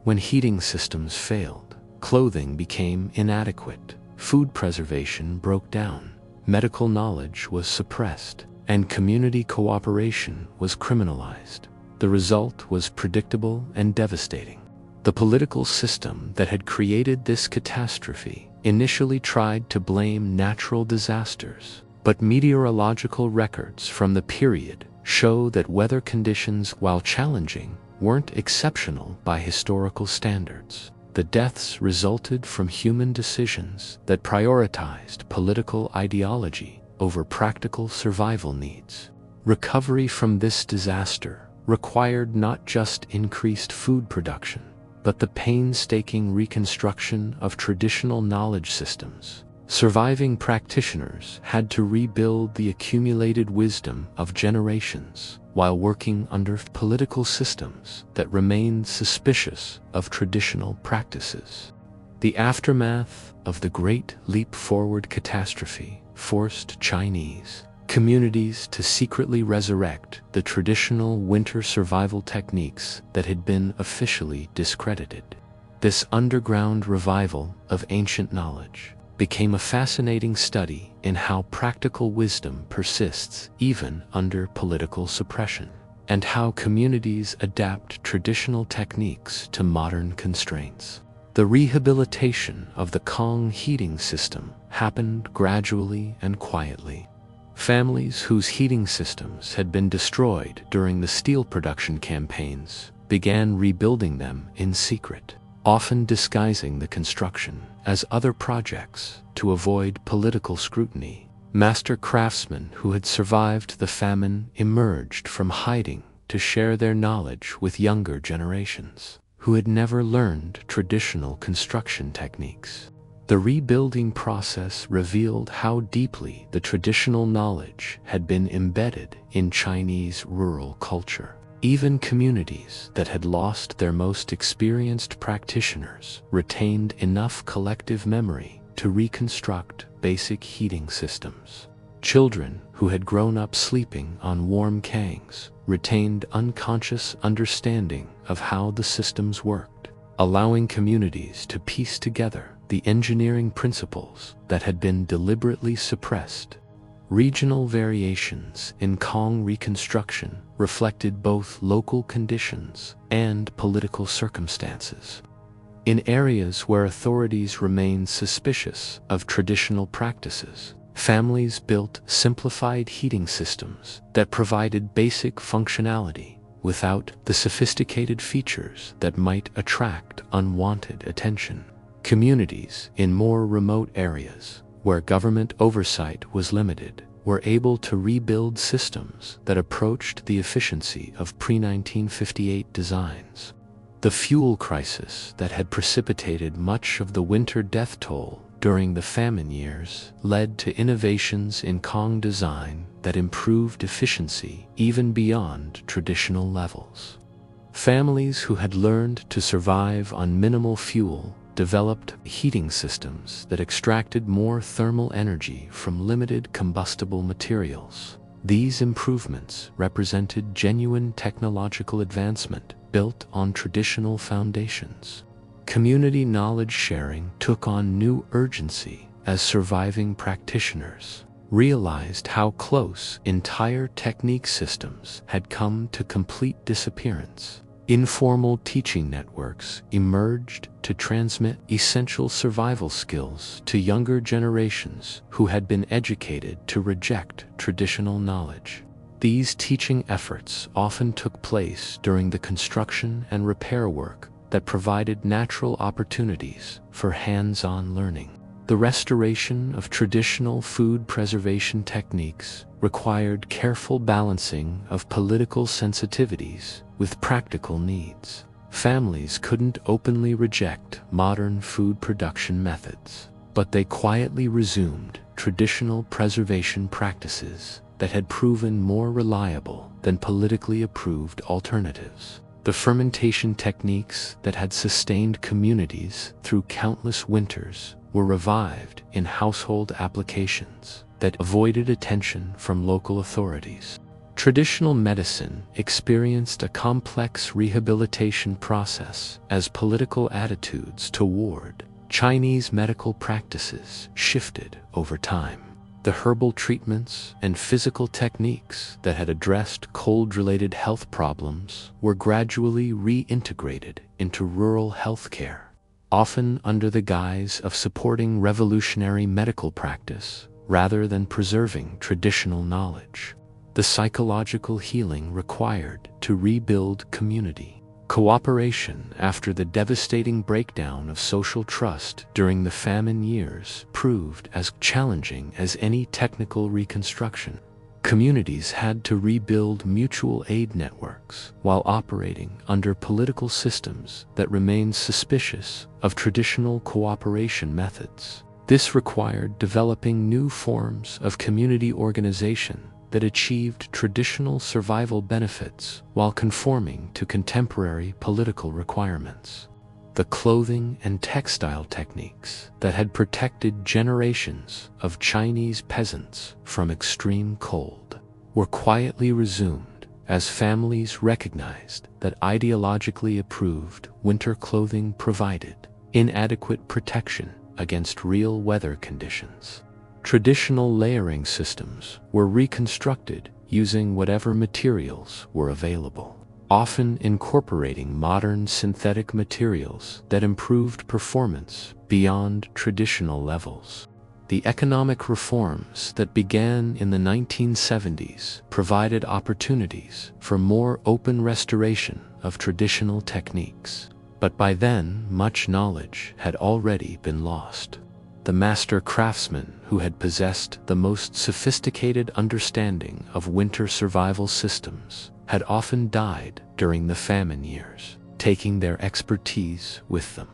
When heating systems failed, clothing became inadequate, food preservation broke down, medical knowledge was suppressed, and community cooperation was criminalized. The result was predictable and devastating. The political system that had created this catastrophe initially tried to blame natural disasters, but meteorological records from the period show that weather conditions, while challenging, weren't exceptional by historical standards. The deaths resulted from human decisions that prioritized political ideology over practical survival needs. Recovery from this disaster required not just increased food production, but the painstaking reconstruction of traditional knowledge systems. Surviving practitioners had to rebuild the accumulated wisdom of generations while working under political systems that remained suspicious of traditional practices. The aftermath of the Great Leap Forward catastrophe forced Chinese communities to secretly resurrect the traditional winter survival techniques that had been officially discredited. This underground revival of ancient knowledge became a fascinating study in how practical wisdom persists even under political suppression, and how communities adapt traditional techniques to modern constraints. The rehabilitation of the Kang heating system happened gradually and quietly. Families whose heating systems had been destroyed during the steel production campaigns began rebuilding them in secret, often disguising the construction as other projects to avoid political scrutiny. Master craftsmen who had survived the famine emerged from hiding to share their knowledge with younger generations who had never learned traditional construction techniques. The rebuilding process revealed how deeply the traditional knowledge had been embedded in Chinese rural culture. Even communities that had lost their most experienced practitioners retained enough collective memory to reconstruct basic heating systems. Children who had grown up sleeping on warm Kangs retained unconscious understanding of how the systems worked, allowing communities to piece together the engineering principles that had been deliberately suppressed. Regional variations in Kang reconstruction reflected both local conditions and political circumstances. In areas where authorities remained suspicious of traditional practices, families built simplified heating systems that provided basic functionality without the sophisticated features that might attract unwanted attention. Communities in more remote areas, where government oversight was limited, were able to rebuild systems that approached the efficiency of pre-1958 designs. The fuel crisis that had precipitated much of the winter death toll during the famine years led to innovations in Kang design that improved efficiency even beyond traditional levels. Families who had learned to survive on minimal fuel developed heating systems that extracted more thermal energy from limited combustible materials. These improvements represented genuine technological advancement built on traditional foundations. Community knowledge sharing took on new urgency as surviving practitioners realized how close entire technique systems had come to complete disappearance. Informal teaching networks emerged to transmit essential survival skills to younger generations who had been educated to reject traditional knowledge. These teaching efforts often took place during the construction and repair work that provided natural opportunities for hands-on learning. The restoration of traditional food preservation techniques required careful balancing of political sensitivities with practical needs. Families couldn't openly reject modern food production methods, but they quietly resumed traditional preservation practices that had proven more reliable than politically approved alternatives. The fermentation techniques that had sustained communities through countless winters were revived in household applications that avoided attention from local authorities. Traditional medicine experienced a complex rehabilitation process as political attitudes toward Chinese medical practices shifted over time. The herbal treatments and physical techniques that had addressed cold-related health problems were gradually reintegrated into rural healthcare, often under the guise of supporting revolutionary medical practice rather than preserving traditional knowledge. The psychological healing required to rebuild community cooperation after the devastating breakdown of social trust during the famine years proved as challenging as any technical reconstruction. Communities had to rebuild mutual aid networks while operating under political systems that remained suspicious of traditional cooperation methods. This required developing new forms of community organization that achieved traditional survival benefits while conforming to contemporary political requirements. The clothing and textile techniques that had protected generations of Chinese peasants from extreme cold were quietly resumed as families recognized that ideologically approved winter clothing provided inadequate protection against real weather conditions. Traditional layering systems were reconstructed using whatever materials were available, often incorporating modern synthetic materials that improved performance beyond traditional levels. The economic reforms that began in the 1970s provided opportunities for more open restoration of traditional techniques, but by then much knowledge had already been lost. The master craftsmen who had possessed the most sophisticated understanding of winter survival systems had often died during the famine years, taking their expertise with them.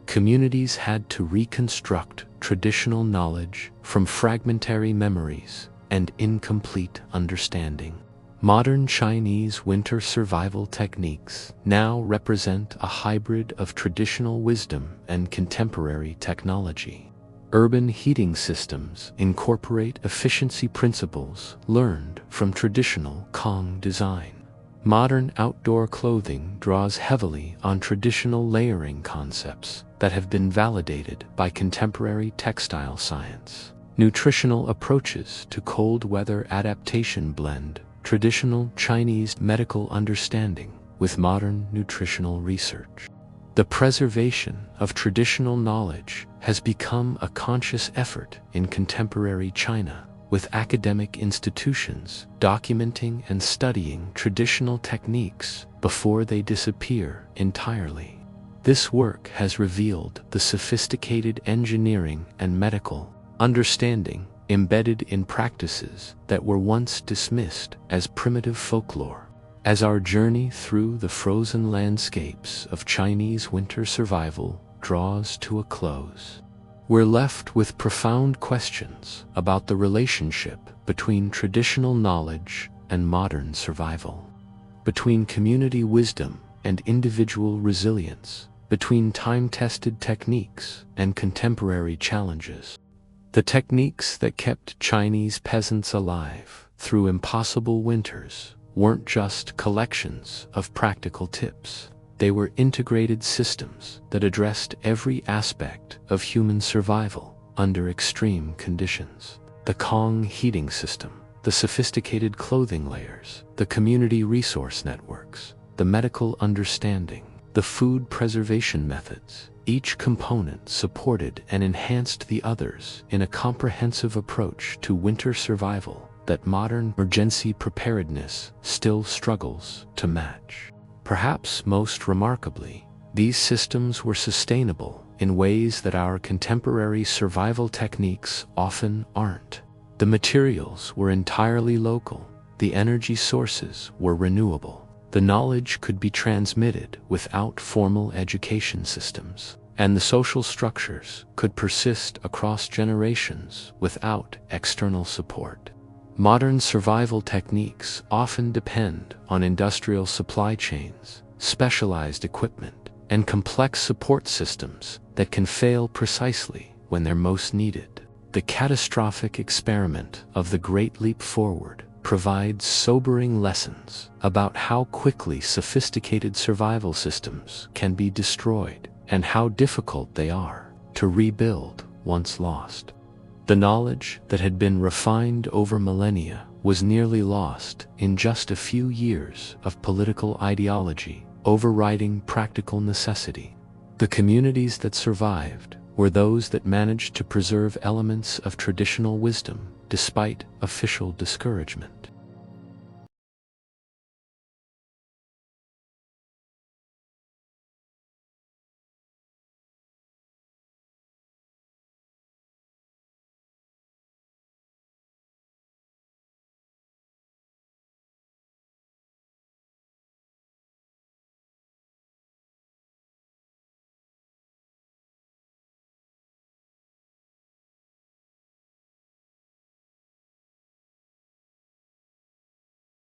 Communities had to reconstruct traditional knowledge from fragmentary memories and incomplete understanding. Modern Chinese winter survival techniques now represent a hybrid of traditional wisdom and contemporary technology. Urban heating systems incorporate efficiency principles learned from traditional Kang design. Modern outdoor clothing draws heavily on traditional layering concepts that have been validated by contemporary textile science. Nutritional approaches to cold weather adaptation blend traditional Chinese medical understanding with modern nutritional research. The preservation of traditional knowledge has become a conscious effort in contemporary China, with academic institutions documenting and studying traditional techniques before they disappear entirely. This work has revealed the sophisticated engineering and medical understanding embedded in practices that were once dismissed as primitive folklore. As our journey through the frozen landscapes of Chinese winter survival draws to a close, we're left with profound questions about the relationship between traditional knowledge and modern survival, between community wisdom and individual resilience, between time-tested techniques and contemporary challenges. The techniques that kept Chinese peasants alive through impossible winters weren't just collections of practical tips. They were integrated systems that addressed every aspect of human survival under extreme conditions. The Kang heating system, the sophisticated clothing layers, the community resource networks, the medical understanding, the food preservation methods. Each component supported and enhanced the others in a comprehensive approach to winter survival that modern emergency preparedness still struggles to match. Perhaps most remarkably, these systems were sustainable in ways that our contemporary survival techniques often aren't. The materials were entirely local, the energy sources were renewable, the knowledge could be transmitted without formal education systems, and the social structures could persist across generations without external support. Modern survival techniques often depend on industrial supply chains, specialized equipment, and complex support systems that can fail precisely when they're most needed. The catastrophic experiment of the Great Leap Forward provides sobering lessons about how quickly sophisticated survival systems can be destroyed and how difficult they are to rebuild once lost. The knowledge that had been refined over millennia was nearly lost in just a few years of political ideology overriding practical necessity. The communities that survived were those that managed to preserve elements of traditional wisdom despite official discouragement.